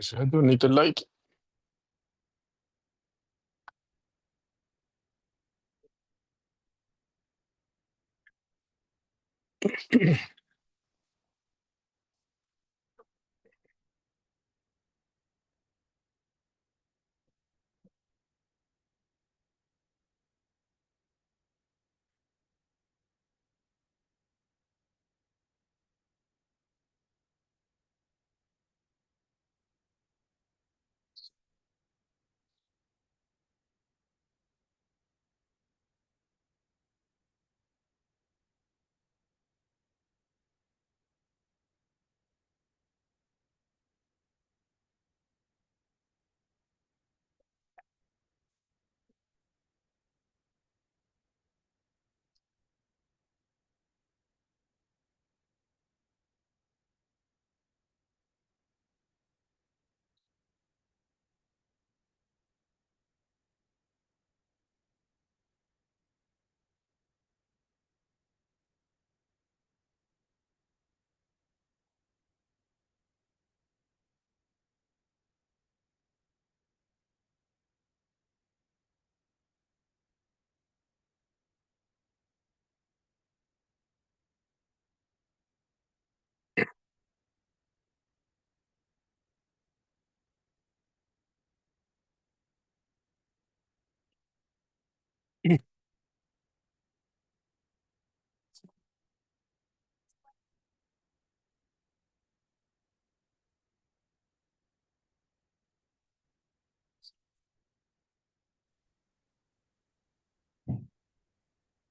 So I don't need to like it.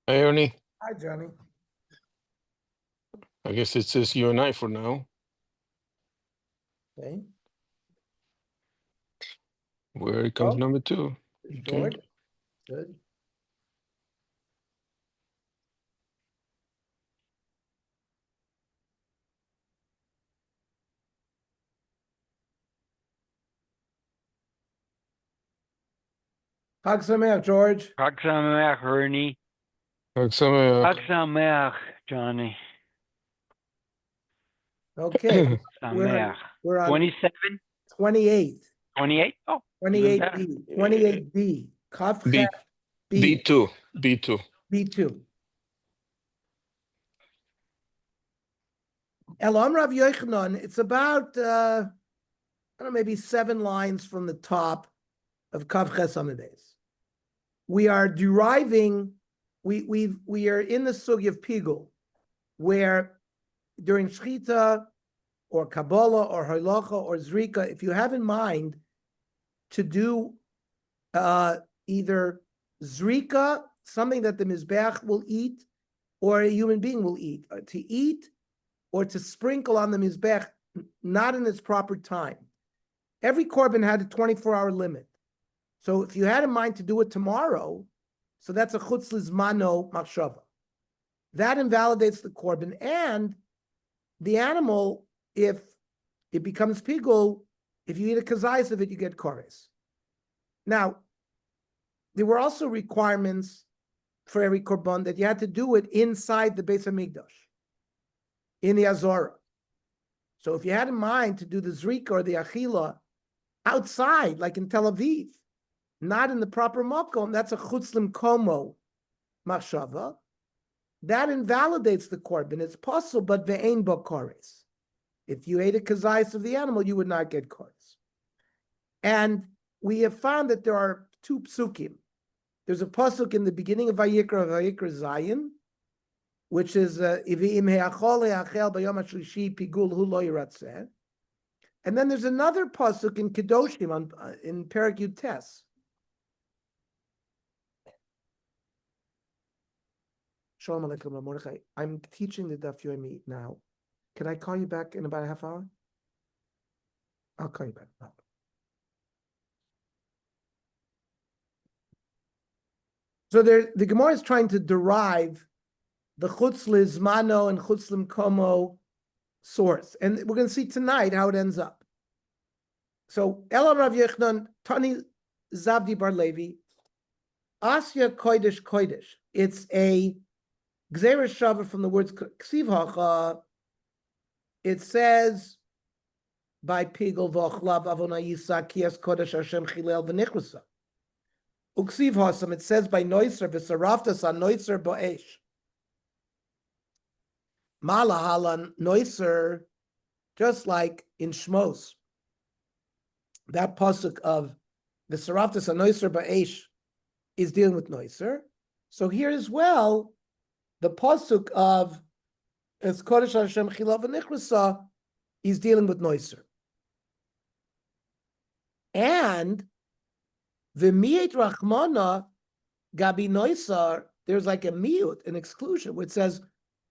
Hey, Ernie. Hi, Johnny. I guess it's just you and I for now. Okay. Where comes Oh, number two? George. Good. Chag Sameach, George. Chag Sameach, Ernie. Chag Sameach. Chag Sameach, Johnny. Okay. Sameach. We're on 27? 28. 28? Oh, 28B. 28B. Kaf B Chet B. B2. B2. B2. Elam Rav Yochanan, it's about, I don't know, maybe 7 lines from the top of Kaf Ches Amidez. We are deriving, we are in the sugi of Pigul, where during Shchita or Kabbalah or Halacha or Zrika, if you have in mind to do either Zrika, something that the Mizbeach will eat, or a human being will eat, to eat or to sprinkle on the Mizbeach, not in its proper time. Every korban had a 24-hour limit. So if you had in mind to do it tomorrow, so that's a chutz lizmano machshava. That invalidates the korban, and the animal, if it becomes pigul, if you eat a kazayis of it, you get kores. Now, there were also requirements for every korban that you had to do it inside the Beis Hamikdash, in the Azorah. So if you had in mind to do the Zrika or the Achila outside, like in Tel Aviv, not in the proper makom, that's a chutzlim komo machshava. That invalidates the korban. It's possible, but ve'ein bo kores. If you ate a kazayis of the animal, you would not get kores. And we have found that there are 2 psukim. There's a pasuk in the beginning of Vayikra Zayin, which is Ivi'im he'achol he'achel b'yom ha'shlishi pigul hu lo yiratzeh. And then there's another pasuk in Kedoshim in Perek Yud Tes. Shalom Aleichem Mordechai. I'm teaching the Daf Yomi now. Can I call you back in about a half hour? I'll call you back. So the Gemara is trying to derive the chutz lizmano and chutz limkomo source, and we're going to see tonight how it ends up. So Elam Rav Yochanan Tani Zavdi Bar Levi Asya Kodesh Kodesh. It's a Gzeira Shava from the words Ksiv Hacha. It says by pigel v'ochlav avona yisa kias kodesh Hashem chilel v'nichrasa. Uksiv hosam, it says by noiser v'saraftas on noiser bo'esh. Malahalan noiser, just like in Shmos, that pasuk of v'saraftas on noiser bo'esh is dealing with noiser. So here as well, the pasuk of es kodesh Hashem chilel v'nichrasa is dealing with noiser. And the mi'et rachmana gabi noisar, there's like a miut, an exclusion, which says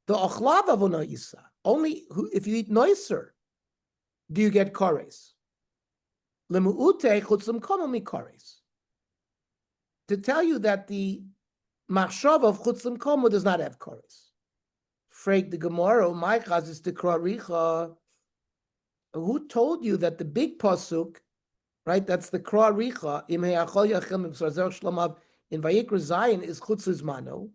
the ochlav avona yisa. Only if you eat noiser do you get kores. Lemuute chutzim komo mi kores. To tell you that the machshav of chutzim komo does not have kores. Frag the Gemara, my chaz is tikra richa. Who told you that the big pasuk, right? That's the Kra Richa. In Vayikra Zion is Chutzis Mano,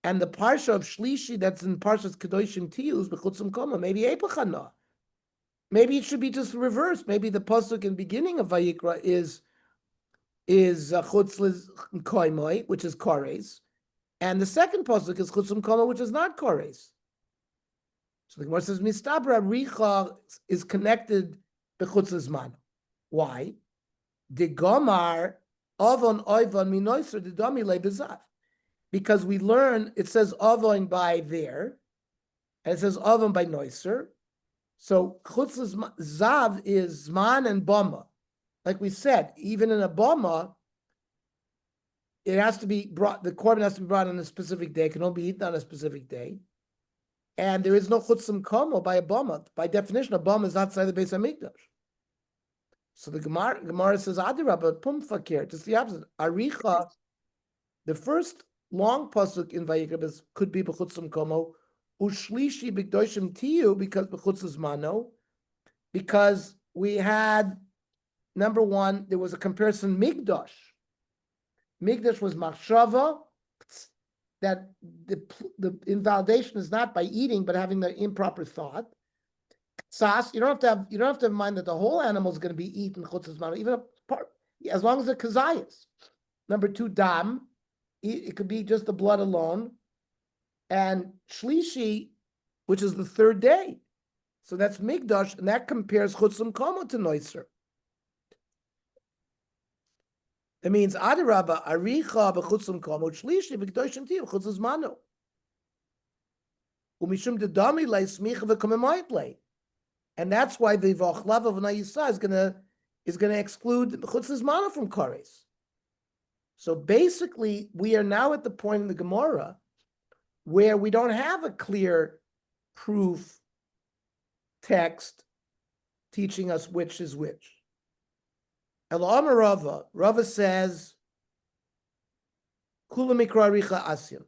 and the parsha of Shlishi that's in Parshas Kedoshim Tiyu is B'Chutzim Koma. Maybe Epachana. Maybe it should be just reversed. Maybe the pasuk in the beginning of Vayikra is Chutzis Koimoi, which is Kores, and the second pasuk is Chutzim Koma, which is not Kores. So the Gemara says Mistabra Richa is connected B'Chutzis Mano. Why? The Gomar Avon Oivon Minoiser the Domile Bezav. Because we learn it says Avon by there, and it says Avon by Noiser. So Chutz's Zav is Zman and Bama. Like we said, even in a Bama, it has to be brought, the korban has to be brought on a specific day, it can only be eaten on a specific day. And there is no Chutzim Komo by a Bama. By definition, a Bama is outside the Beis HaMikdash. So the Gemara says, Adirabba, Pum Fakir, just the opposite. Aricha, the first long pasuk in Vayikra could be B'chutzim Komo, Ushlishi B'kdoshim Tiyu, because B'chutzim Mano, because we had, number one, there was a comparison, Migdash. Migdash was Machshava, that the invalidation is not by eating, but having the improper thought. Sas, you don't have to have in mind that the whole animal is going to be eaten chutzes mano, even a part, as long as the kazayas. Number two, dam, it could be just the blood alone, and shlishi, which is the third day. So that's migdash, and that compares chutzim komo to noiser. That means adirabba aricha b'chutzim komo shlishi b'kdoshim tiyu chutzes mano. Umishum dedami lei smicha v'komemoyt lei. And that's why the V'ochlav of Nayisa is gonna exclude Chutz's Mana from Kores. So basically, we are now at the point in the Gemara where we don't have a clear proof text teaching us which is which. El Amar Rava says, Kula Mikra Richa Asyan.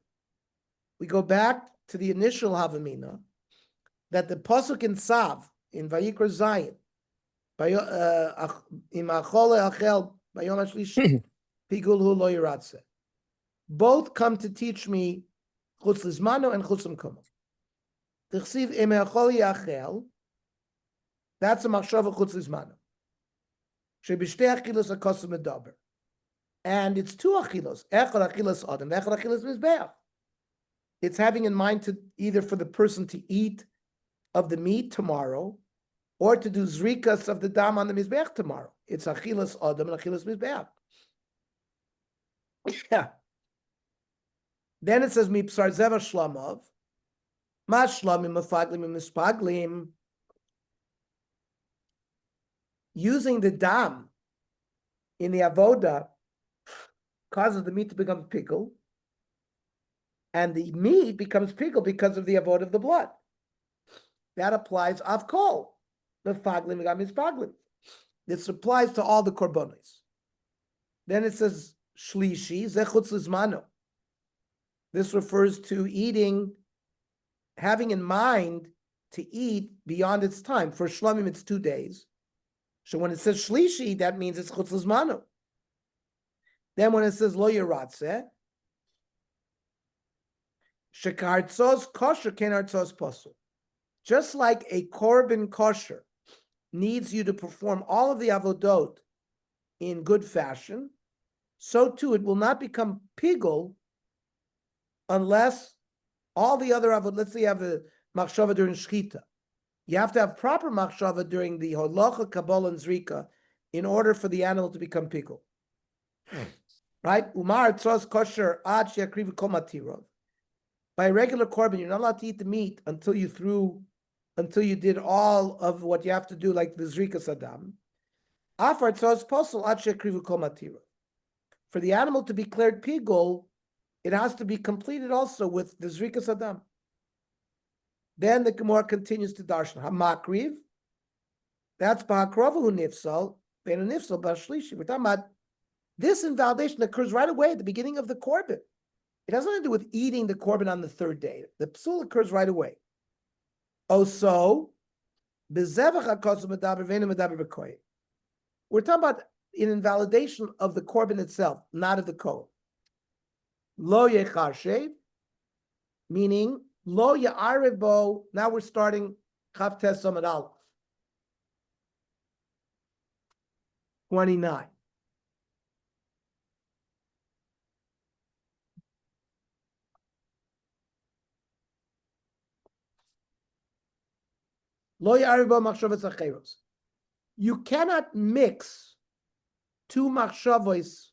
We go back to the initial Havamina that the pasuk in Tzav, in Vayikra Zion, both come to teach me Chutz Lizmano and Chutzim Komo. That's a machshava Chutz Lizmano. And it's two achilos, echad achilos adam, echad achilos mizbeach. It's having in mind to either for the person to eat of the meat tomorrow, or to do zrikas of the dam on the mizbeach tomorrow. It's achilas adam and achilas mizbeach. Yeah. Then it says mipsar zeva shlamov, ma shlamim mafaglim mispaglim. Using the dam in the avoda causes the meat to become pickle, and the meat becomes pickle because of the avoda of the blood. That applies of kol, the faglim is faglim. This applies to all the korbanos. Then it says shlishi zechutz lizmano. This refers to eating, having in mind to eat beyond its time. For shlamim, it's 2 days. So when it says shlishi, that means it's chutz lizmano. Then when it says lo yiratzeh, shekartzos kosher ken artzos pasul. Just like a korban kosher needs you to perform all of the avodot in good fashion, so too it will not become pigul unless all the other avodot, let's say you have a machshava during shchita. You have to have proper machshava during the holacha, kabbalah, and zrika in order for the animal to become pigul. Right? Umar tzos kosher ad she'akrivu kol matirov. By a regular korban, you're not allowed to eat the meat until you did all of what you have to do, like the zrika sadam. Afar tzos posel ad she'akrivu kol matirov. For the animal to be declared pigul, it has to be completed also with the zrika sadam. Then the Gemara continues to darshan hamakriv. That's ba'akravu nifsal, bein nifsal b'shlishi. We're talking about this invalidation occurs right away at the beginning of the korban. It has nothing to do with eating the korban on the third day. The psul occurs right away. Also, we're talking about an invalidation of the korban itself, not of the kohen. Lo yecharshev, meaning lo ya'arev bo. Now we're starting Chav Tes Samad Aleph. 29. Lo ya'arev bo machshavos acheros. You cannot mix two machshavos,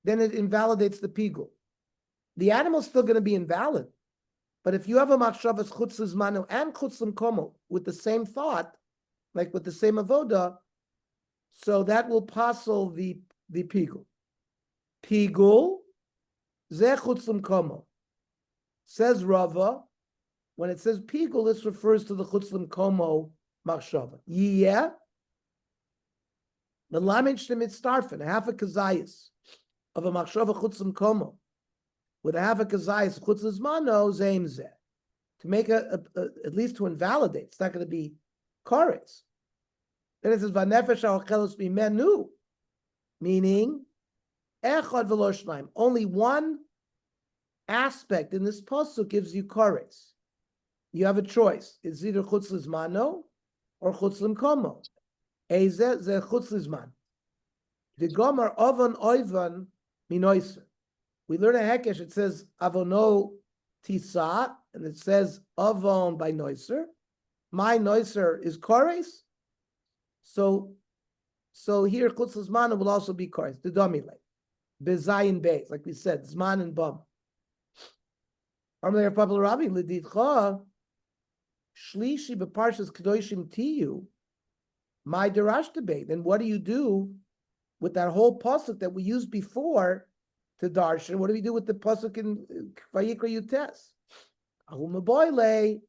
then it invalidates the pigul. The animal's still going to be invalid. But if you have a machshavas chutz lizmanu and chutz l'mkomo with the same thought, like with the same avoda, so that will passel the pigul. Pigul zeh chutz l'mkomo. Says Rava, when it says pigul, this refers to the chutz l'mkomo machshava. Yeah. The lamed shtemit starfen, half a kazayis of a machshava chutz l'mkomo, with a half a kazayis chutz l'zmano zeim zeh, to make at least to invalidate. It's not going to be chorus. Then it says vanefesh ha'ochelos mimenu, meaning echad v'lo shnaim. Only one aspect in this pasuk gives you chorus. You have a choice. It's either chutz l'zmano or chutz l'mkomo. Eizeh ze chutz l'zman. The gomer ovan oivan minoiser. We learn a hekesh, it says avono tisa, and it says avon by noiser. My noiser is kores. So here chutz l'zman will also be kores. The domile. Bezayin beis, like we said, zman and bum. Armei Pablo Rabbi lididcha shlishi beparshas kedoshim tiyu. My derash debate. Then what do you do with that whole pasuk that we used before to darshan? What do we do with the pasuk in Vayikra Yutes? Ahumaboyle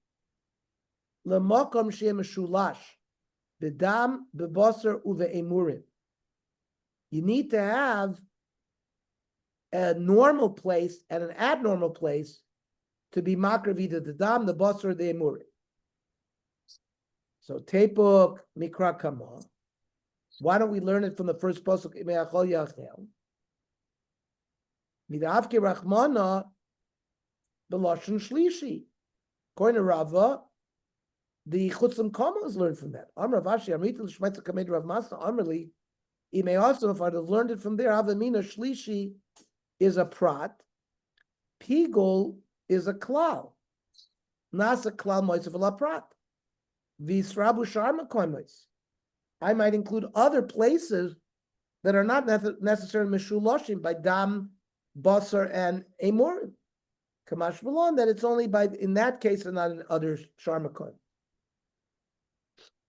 lemakom shem shulash bedam bebasar uve'emurim. You need to have a normal place and an abnormal place to be makravita the dam, the basar, the emurim. So tepuk mikra kama. Why don't we learn it from the first pasuk? Imeachol yachel. Midavke rachmana b'lashon shlishi. According to Rava, the chutzim kama is learned from that. Amar Vashi Amrita l'shmeitza kamed Rav Masna Amrli. He may also, if I'd have learned it from there, Avamina shlishi is a prat. Pigul is a klal. Nasa klal moitzav la prat. Visrabu sharma koimos. I might include other places that are not necessarily meshuloshim by dam, basar, and emurim. Kamash malon, that it's only by in that case and not in other sharma koim.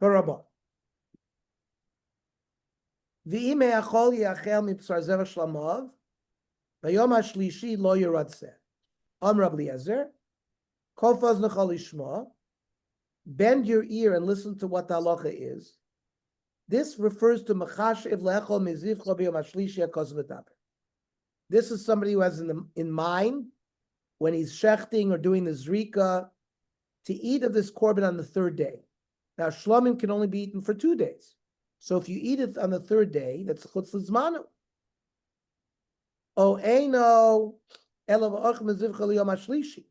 Parabah. V'ime achol yachel mipsar zevach shlamav. Vayom hashlishi lo yiratzeh. Amr Eliezer. Kofaz nechal ishma. Bend your ear and listen to what the halacha is. This refers to machashev le'echol mezivcha b'yom hashlishi hakos v'daber. This is somebody who has in mind when he's shechting or doing the zrika to eat of this korban on the third day. Now shlomim can only be eaten for 2 days. So if you eat it on the third day, that's chutz l'zmanu. O eino elav och mezivcha liyom hashlishi.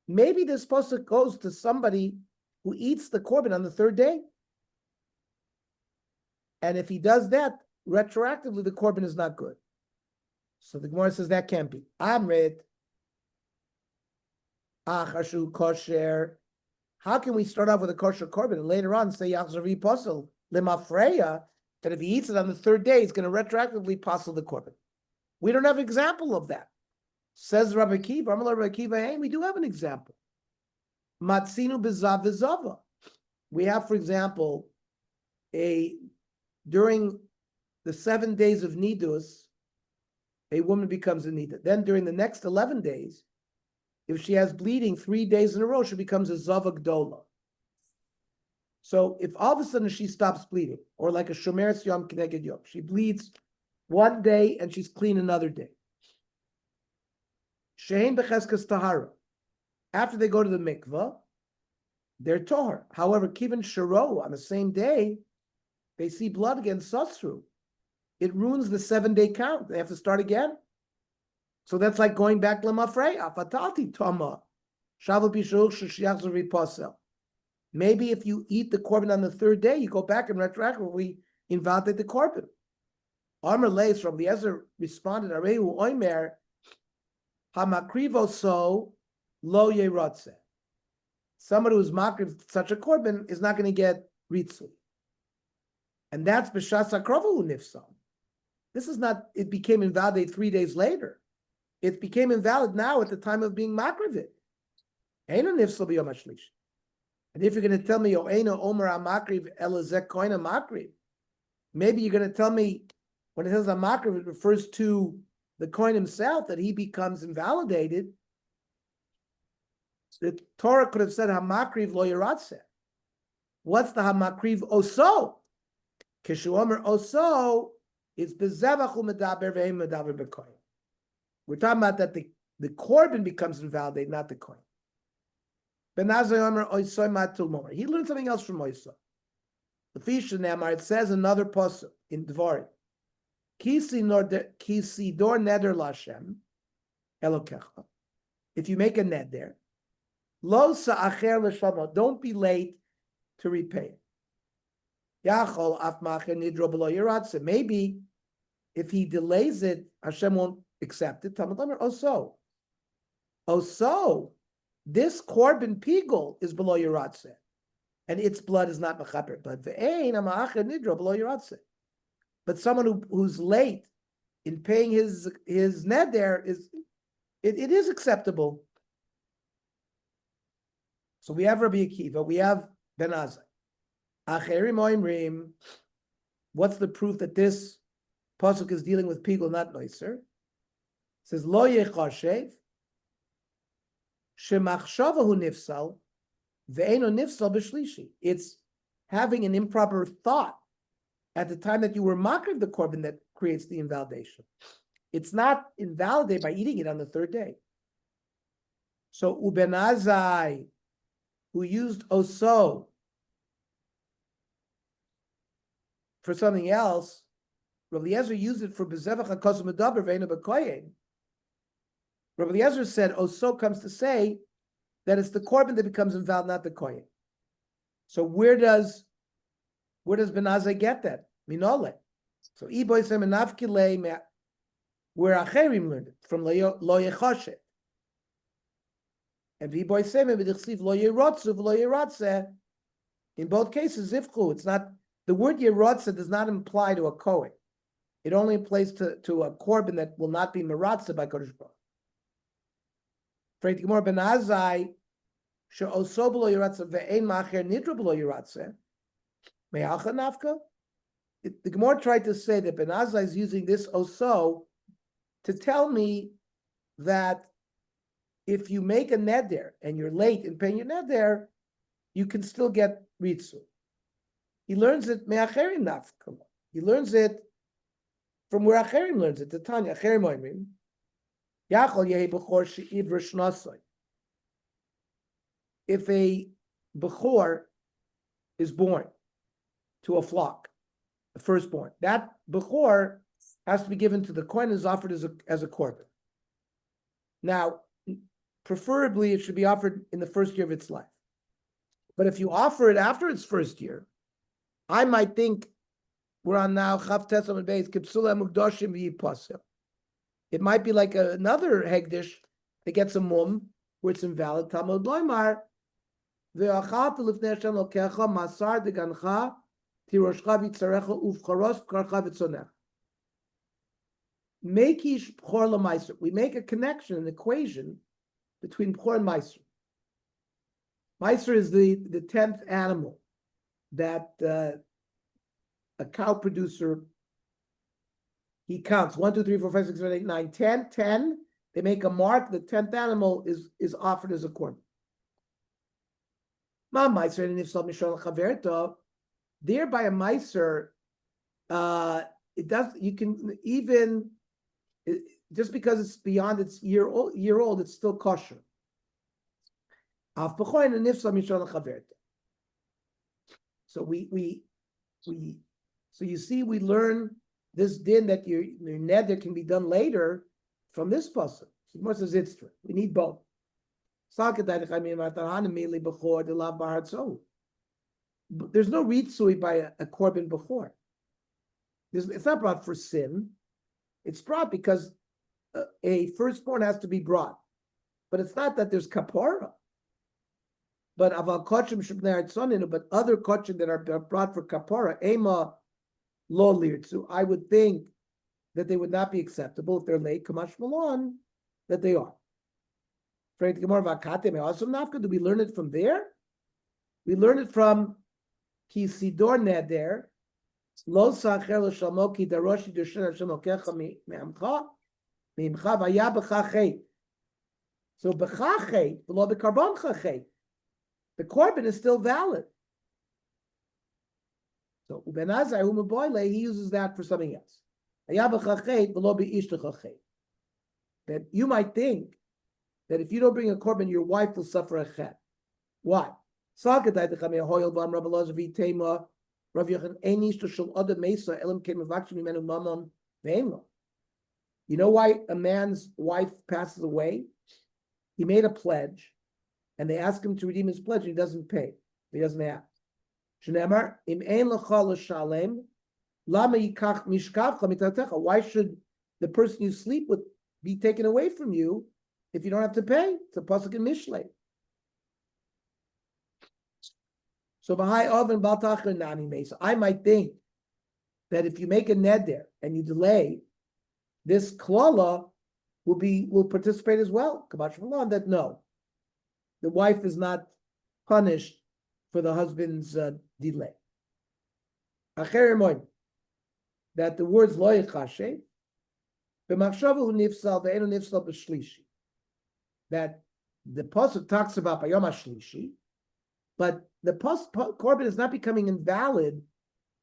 Maybe this pasuk goes to somebody who eats the korban on the third day. And if he does that retroactively, the korban is not good. So the Gemara says that can't be. Amrit, achashu kosher. How can we start off with a kosher korban and later on say yachzari posel limafreya, that if he eats it on the third day, it's going to retroactively posel the korban? We don't have an example of that. Says Rabbi Akiva, Rabbi Akiva, hey, we do have an example. Matzinu bezav v'zava. We have, for example, during the 7 days of nidus, a woman becomes a nida. Then during the next 11 days, if she has bleeding 3 days in a row, she becomes a zava gdola. So if all of a sudden she stops bleeding, or like a shomer yom keneged yom, she bleeds one day and she's clean another day. Shein becheskas tahara. After they go to the mikvah, they're tohar. However, kivan sharo, on the same day, they see blood again, sasru. It ruins the 7-day count. They have to start again. So that's like going back lemafrei. Afatati tama. Shavu bishul sheshiachzuri posel. Maybe if you eat the korban on the third day, you go back and retroactively invalidate the korban. Amar Leis from the Ezra responded, Arehu oimer hamakrivo so lo yerotze. Somebody who's makriv such a korban is not going to get ritzu. And that's b'shas hakrovu nifsal. This is not, it became invalid 3 days later. It became invalid now at the time of being makrivit. Eino nifsal b'yom hashlish. And if you're going to tell me, Eino omer hamakriv elazek koina makriv, maybe you're going to tell me when it says hamakriv, it refers to the coin himself, that he becomes invalidated. The Torah could have said hamakriv lo yeratzeh. What's the hamakriv oso? Kishu omer oso is bezevachu medaber ve'im medaber b'koin. We're talking about that the korban becomes invalidated, not the coin. Ben Azai omer oisoi matul momer. He learned something else from Oisa. The Fisha Nemar, it says another pasuk in Dvarim. Kisi dor neder lashem elokecha. If you make a ned there, lo sa'acher l'shama, don't be late to repay it. Yachol af macher nidro below yiratze. Maybe if he delays it, Hashem won't accept it. Talmud Omer, oh so, this korban pigul is below yiratze, and its blood is not mechaper. But ve'ein ha'macher nidro below yiratze. But someone who's late in paying his neder it is acceptable. So we have Rabbi Akiva, we have Ben Azai. Acherim oimrim. What's the proof that this pasuk is dealing with pigul, not noiser? It says lo yechashev shemachshavahu nifsal ve'eno nifsal b'shlishi. It's having an improper thought at the time that you were makriv the korban that creates the invalidation. It's not invalidated by eating it on the third day. So Uben Azai, who used oso for something else, Rabbi Eliezer used it for bezevach hakos medaber ve'enu b'koyin. Rabbi Eliezer said oso comes to say that it's the korban that becomes invalid, not the koyin. So where does Ben Azai get that? Minole. So iboisem and nafkile, where acherim learned it from lo yechoshet. And iboisem and b'dichsiv lo yerotzu v'lo yeratze. In both cases, zivchu. It's not, the word yerotze does not imply to a kohen. It only applies to a korban that will not be meratze by Kodesh Baruch. Freit Gemara Ben Azai she'oso b'lo yeratze ve'ein macher nidro b'lo yeratze. Me'alcha nafka. The Gemara tried to say that Ben Azai is using this oso to tell me that if you make a neder and you're late in paying your neder, you can still get ritzu. He learns it me'acherim nafka. He learns it from where acherim learns it. The Tanya acherim oimrim yachol yehi b'chor she'ivr shnasoi. If a b'chor is born to a flock, the firstborn, that bechor has to be given to the kohen, is offered as a korban. Now, preferably it should be offered in the first year of its life. But if you offer it after its first year, I might think, We're on now Chav Tesam and Beis Kipsula Mugdoshim V'Yipasel. It might be like another hegdish that gets a mum where it's invalid. Talmud Loimar Ve'achat Lifnei Hashem Lokecha Masar Degancha Tiroshcha V'Tzarecha Uvcharos Karcha V'Tzonech. Mekish Bchor LaMaiser. We make a connection, an equation between Bchor and Maiser. Maiser is the 10th animal that a cow producer, he counts 1, 2, 3, 4, 5, 6, 7, 8, 9, 10. 10. They make a mark. The 10th animal is offered as a korban. Ma Maiser and if Mishal Chaverto, there by a Maiser, it does. You can even just because it's beyond its year old, it's still kosher. So so you see, we learn this din that your neder can be done later from this pasuk. We need both. There's no ritzui by a korban before. It's not brought for sin. It's brought because a firstborn has to be brought. But it's not that there's kapara. But aval kochim shebnei artzoninu, but other kochim that are brought for kapara, ema lo lirtzu, I would think that they would not be acceptable if they're late, kamash malon, that they are. Do we learn it from there? We learn it from ki sidor neder, lo sacher l'shalmoki daroshi d'shen Hashem okecha me'amcha, me'imcha v'aya b'chachet. So b'chachet, v'lo b'karbon chachet. The korban is still valid. So Ben Azai Umaboyle, he uses that for something else. That you might think that if you don't bring a korban, your wife will suffer a chet. Why? You know why a man's wife passes away? He made a pledge, and they ask him to redeem his pledge, and he doesn't pay. He doesn't have. Why should the person you sleep with be taken away from you if you don't have to pay? It's a pasuk in Mishlei. So I might think that if you make a neder and you delay, this klala will participate as well. That no, the wife is not punished for the husband's delay. That the words lo yichashe, b'machshava hu nifsal ve'enu nifsal b'shlishi. That the pasuk talks about bayom hashlishi, but the korban is not becoming invalid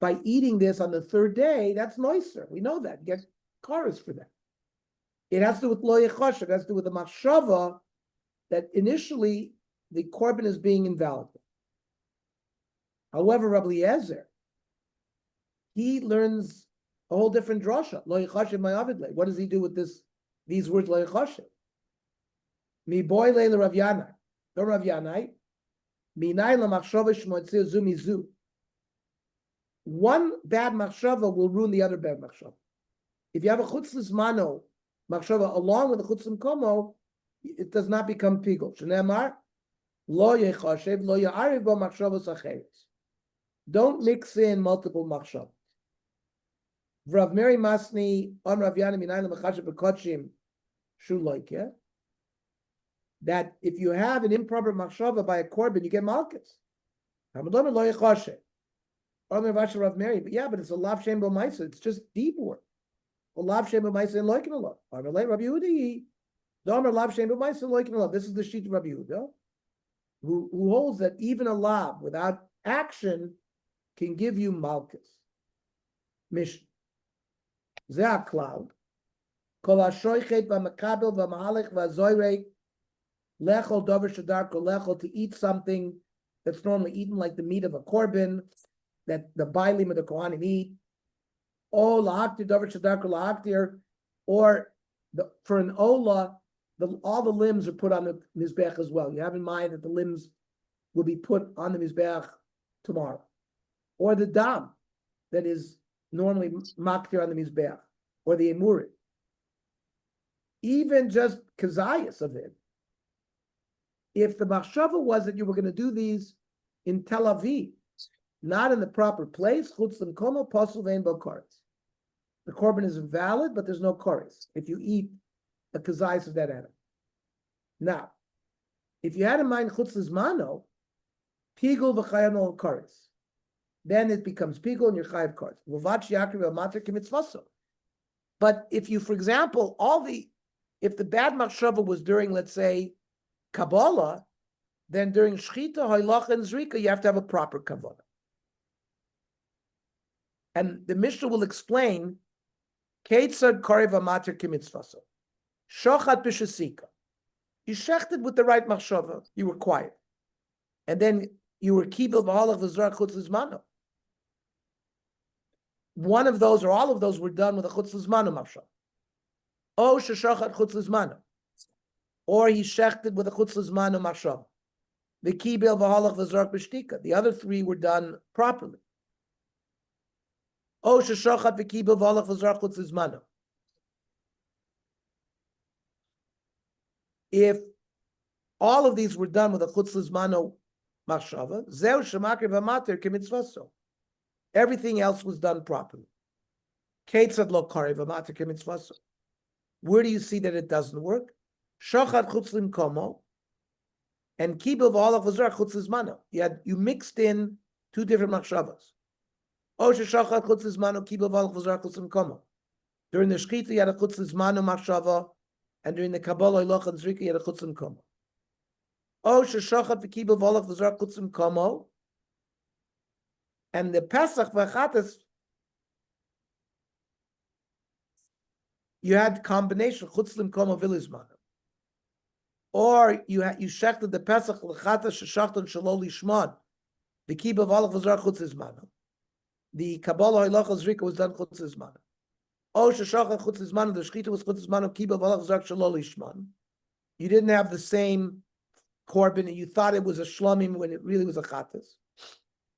by eating this on the third day. That's noiser. We know that. You get chorus for that. It has to do with lo yichashe. It has to do with the machshava that initially the korban is being invalid. However, Rabbi Eliezer, he learns a whole different drasha. Lo yichashiv ma'avidle. What does he do with these words lo yichashiv? Mi boy le Rav Yanai. Go Rav Yanai. Minay la machshava shmotzeh zu mizu. One bad machshava will ruin the other bad machshava. If you have a chutzlis mano machshava along with a chutzlim komo, it does not become pigul. Shneimar lo yichashiv lo ya'ariv bo machshavos acheres. Don't mix in multiple machshavos. Rav Meri Masni on Rav Yana Minayim Mechashav B'Kochim Shu Loike. That if you have an improper machshava by a korban, you get malchus. Hamadon lo yichashiv. On Rav Meri, but yeah, but it's a lav shem bo ma'isa. It's just deep word. A lav shem bo ma'isa and loikin Allah. Amalei Rabbi Yehuda. Domer lav shem bo ma'isa loikin Allah. This is the sheet of Rabbi Yehuda, who holds that even a lav without action can give you malchus. Mission. Zeh klal. Kol hashoichet v'makabel v'mahalech v'zoyrei lechol dover shadar kol lechol, to eat something that's normally eaten like the meat of a korban that the bailim of the kohanim eat. Oh lahaktir dover shadar kol lahaktir, or for an ola, all the limbs are put on the mizbech as well. You have in mind that the limbs will be put on the mizbech tomorrow. Or the dam that is normally maktir on the mizbeach or the emurim. Even just kazayas of it. If the machshava was that you were going to do these in Tel Aviv, not in the proper place, chutz l'mkomo pasul ve'en bo kares. The korban is invalid, but there's no kares if you eat a kazayas of that animal. Now, if you had in mind chutz l'zmano, pigul v'chayam ol kares, then it becomes pigul and you're chayav kares. V'vat sheyakriv al-mater k'mitzvaso. But if you, for example, if the bad machshava was during, let's say, Kabbalah, then during Shechita, Haylach, and Zrika, you have to have a proper Kavanah. And the Mishnah will explain, Keitzad Karev Amater Kimitzvaso. Shochat B'Shesika. You shechted with the right machshava, you were quiet. And then you were Kibel V'Halach V'Zrach Chutz L'Zmano. One of those or all of those were done with a Chutz L'Zmano machshava. O Sheshochat Chutz L'Zmano. Or he shechted with a chutz l'zmano machshava. The kibel v'halach v'zrak b'shtika. The other three were done properly. O sheshochat v'kibel v'halach v'zrak chutz l'zmano. If all of these were done with a chutz l'zmano machshava, zeu shemakir v'mater k'mitzvaso. Everything else was done properly. Keitzad lo karev v'mater k'mitzvaso. Where do you see that it doesn't work? Shochat chutz l'mkomo and kibel v'halach v'zrak chutz l'zmano. You mixed in two different machshavas. O sheshochat chutz l'zmano kibel v'halach v'zrak chutz l'mkomo. During the shechita you had a chutz l'zmano machshava, and during the Kabbalah Haylach and Zrika you had a chutz l'mkomo. O sheshochat v'kibel v'halach v'zrak chutz l'mkomo, and the Pesach v'chatas you had combination chutz l'mkomo v'lizmano. Or you shechted the Pesach l'chata sheshachton shelo lishmon. The kibel v'halach v'zrak chutz l'zmano. The Kabbalah Haylach Zrika was done chutz l'zmano. O sheshachat chutz l'zmano. The shechita was chutz l'zmano. Kibel v'halach v'zrak shelo lishmon. You didn't have the same korban, and you thought it was a shlomim when it really was a chatas.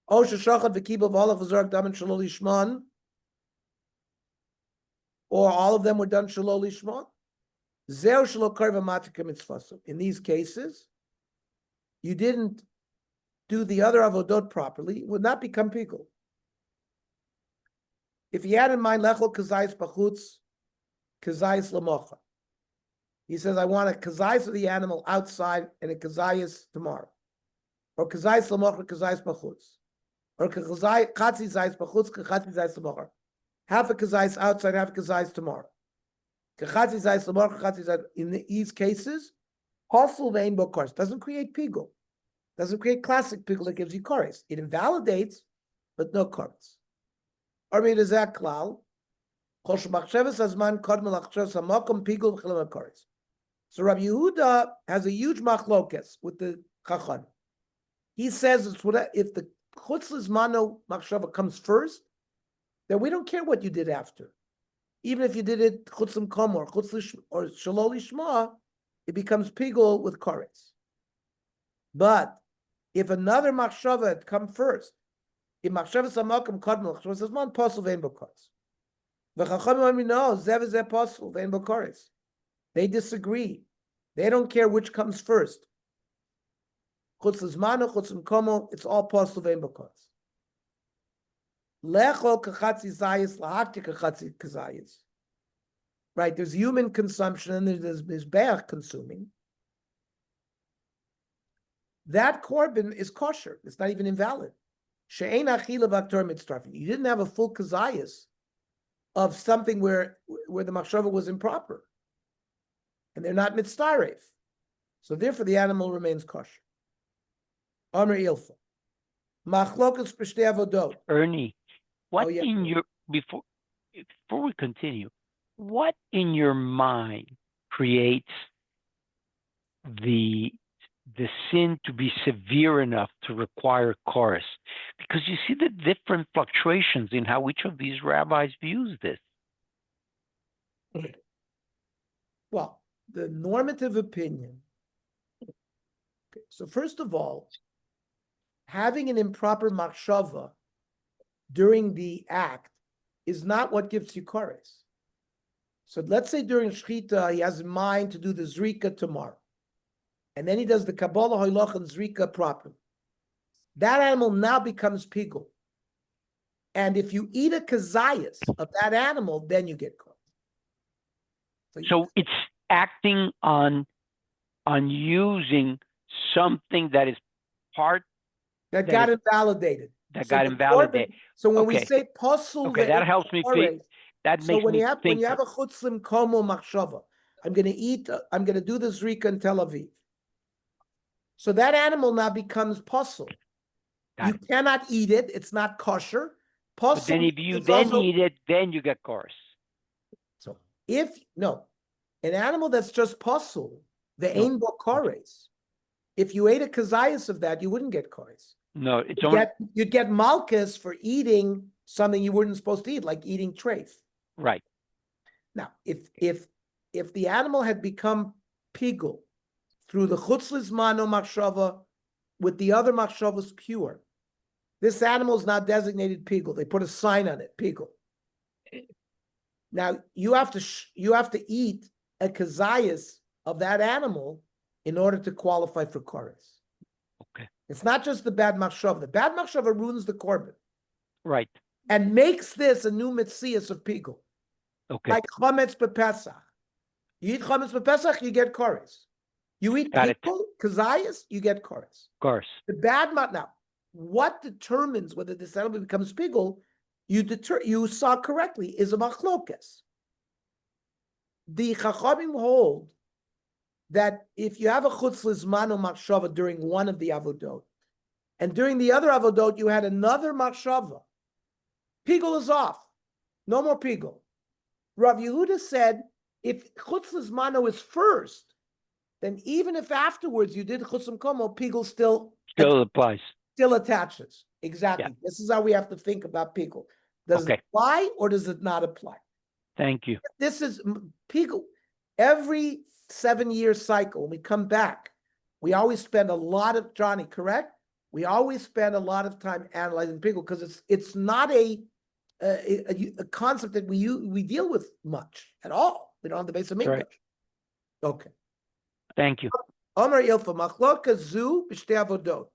O sheshachat v'kibel v'halach v'zrak damen shelo lishmon. Or all of them were done shelo lishmon. In these cases, you didn't do the other avodot properly, it would not become pigul. If you had in mind lechol kazayis bachutz, kazayis lamocha, he says, I want a kazayis of the animal outside and a kazayis tomorrow, or kazayis lamocha, kazayis bachutz, or chatzi zayis bachutz, chatzi zayis lamocha, half a kazayis outside, half a kazayis tomorrow. In these cases, hosel vein bo kores doesn't create pigul, doesn't create classic pigul that gives you kores. It invalidates, but no kores. Or maybe there's that klal. So Rabbi Yehuda has a huge machlokes with the chacham. He says it's what if the chutz l'zmano machshava comes first, then we don't care what you did after. Even if you did it chutz l'mkom or chutz or shelo lishma, it becomes pigul with karetz. But if another machshava had come first, if machshava samakim kadmol machshava says man pasul vein b'karetz, v'chachamim no zev zeh pasul vein b'karetz. They disagree. They don't care which comes first. Chutz l'zmano, chutz l'mkomo, it's all pasul vein b'karetz. Lechol kachatzi zayis lahakti kachatzi kazayis. Right, there's human consumption and there's mizbeach consuming. That korban is kosher. It's not even invalid. She'ein achila v'aktor mitzrafin. You didn't have a full kazayis of something where the machshava was improper, and they're not mitzaref. So therefore, the animal remains kosher. Amr ilfa. Machlokas b'shtei avodot. Ernie, what yeah. in your before we continue, what in your mind creates the sin to be severe enough to require chorus? Because you see the different fluctuations in how each of these rabbis views this. Well, the normative opinion. Okay, so first of all, having an improper machshava during the act is not what gives you kores. So let's say during Shechita, he has in mind to do the Zrika tomorrow. And then he does the Kabbalah, Hoylach, and Zrika properly. That animal now becomes pigul. And if you eat a kazayas of that animal, then you get kores. So it's acting on using something that is part that got invalidated. that So got the invalidated. korban- So when we Okay. say pasul, Okay, that helps me think. That So makes when me you have think. a chutzlim komo machshava, I'm going to do the zrika in Tel Aviv. So that animal now becomes pasul. Got You it. cannot eat it; it's not kosher. But then Pasul if you is then also- eat it, then you get kores. So an animal that's just pasul, the No. ain bo kores. If you ate a kazayas of that, you wouldn't get kores. No, it's only You'd get malchus for eating something you weren't supposed to eat, like eating treif. right. Now, if the animal had become pigul through the chutzlis mano machshava with the other machshavas pure, this animal is not designated pigul. They put a sign on it, pigul. Now you have to eat a kazayas of that animal in order to qualify for kores. Okay. It's not just the bad machshava. The bad machshava ruins the korban. Right. And makes this a new mitzias of pigul. Okay. Like chametz bepesach. You eat chametz bepesach, you get kores. You eat Got it. pigul, kazayas, you get kores. Kores. The bad now, what determines whether this animal becomes pigul? You saw correctly is a machlokes. The chachamim hold that if you have a chutzlis mano machshava during one of the avodot, and during the other avodot you had another machshava, pigul is off. No more pigul. Rav Yehuda said, if chutzlis mano is first, then even if afterwards you did chutzim komo, pigul still applies. Still attaches. Exactly. Yeah. This is how we have to think about pigul. Does it apply or does it not apply? Thank you. This is pigul. Every 7-year cycle, when we come back, we always spend a lot of, Johnny, correct? We always spend a lot of time analyzing pigul because it's not a concept that we deal with much at all. We don't have the base of English. Right. Okay. Thank you. Omer Ilfa Machloka Zu B'Shtei Avodot.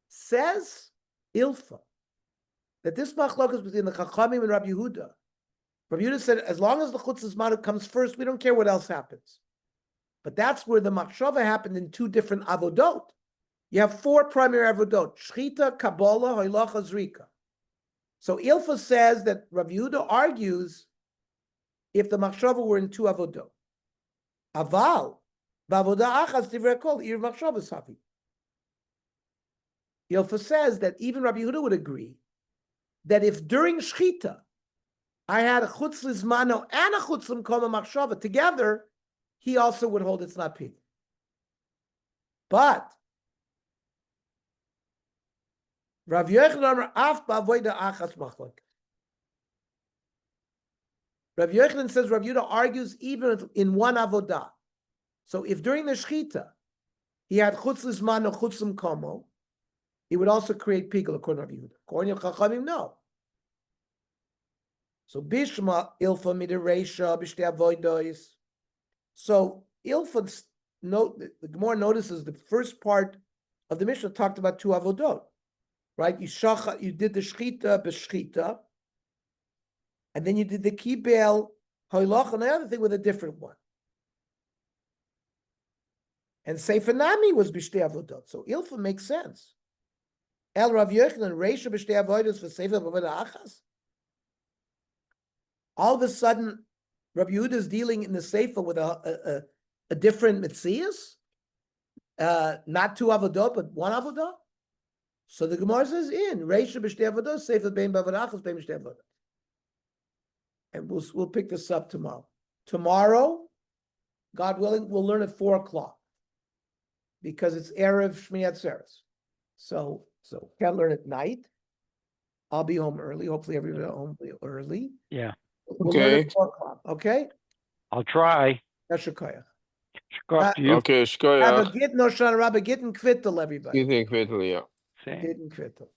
Says Ilfa that this machlok is between the Chachamim and Rabbi Yehuda. Rabbi Yehuda said, as long as the chutzis manu comes first, we don't care what else happens. But that's where the machshava happened in 2 different avodot. You have 4 primary avodot: shchita, kabbalah, hoylacha, zrika. So Ilfa says that Rabbi Yehuda argues if the machshava were in 2 avodot. Aval, ba'avodah achas divrei kol ir machshava savi. Ilfa says that even Rabbi Yehuda would agree that if during Shechita I had a chutzlis mano and a chutzlim koma machshava together, he also would hold it's not pigul. But Rav Yochanan af ba'avoda achas machlok. Rav Yochanan says Rav Yehuda argues even in one avodah. So if during the Shechita he had chutzlis mano chutzlim komo, he would also create pigul according to Rabbi Yehuda. According to Chachamim, no. So Bishma Ilfa Midireisha B'Shtei Avodos. So Ilfa the Gemara notices the first part of the Mishnah talked about 2 avodot, right? You did the shchita b'shchita, and then you did the kibel hoylach and the other thing with a different one. And Sefer Nami was B'Shtei Avodot. So Ilfa makes sense. El Rav Yochanan Reisha B'Shtei Avodos for Sefer B'Avodah Achas. All of a sudden, Rabbi Yehuda is dealing in the Sefer with a different Metzias, not 2 avodot, but 1 avodot. So the Gemara says in Reisha B'Shtei Avodos, Sefer Bein B'Avodah Achas, Bein B'Shtei Avodos. And we'll pick this up tomorrow. Tomorrow, God willing, we'll learn at 4:00 because it's Erev Shmini Atzeres. So can't learn at night. I'll be home early. Hopefully everybody at home will be early. Yeah. We'll learn at 4:00. Okay. I'll try. That's Shekayach. Shkar to you. Okay, Have a shkoyach. git no shana rabba git and kvittel, everybody. You think quickly, yeah. Same. Git and kvittel.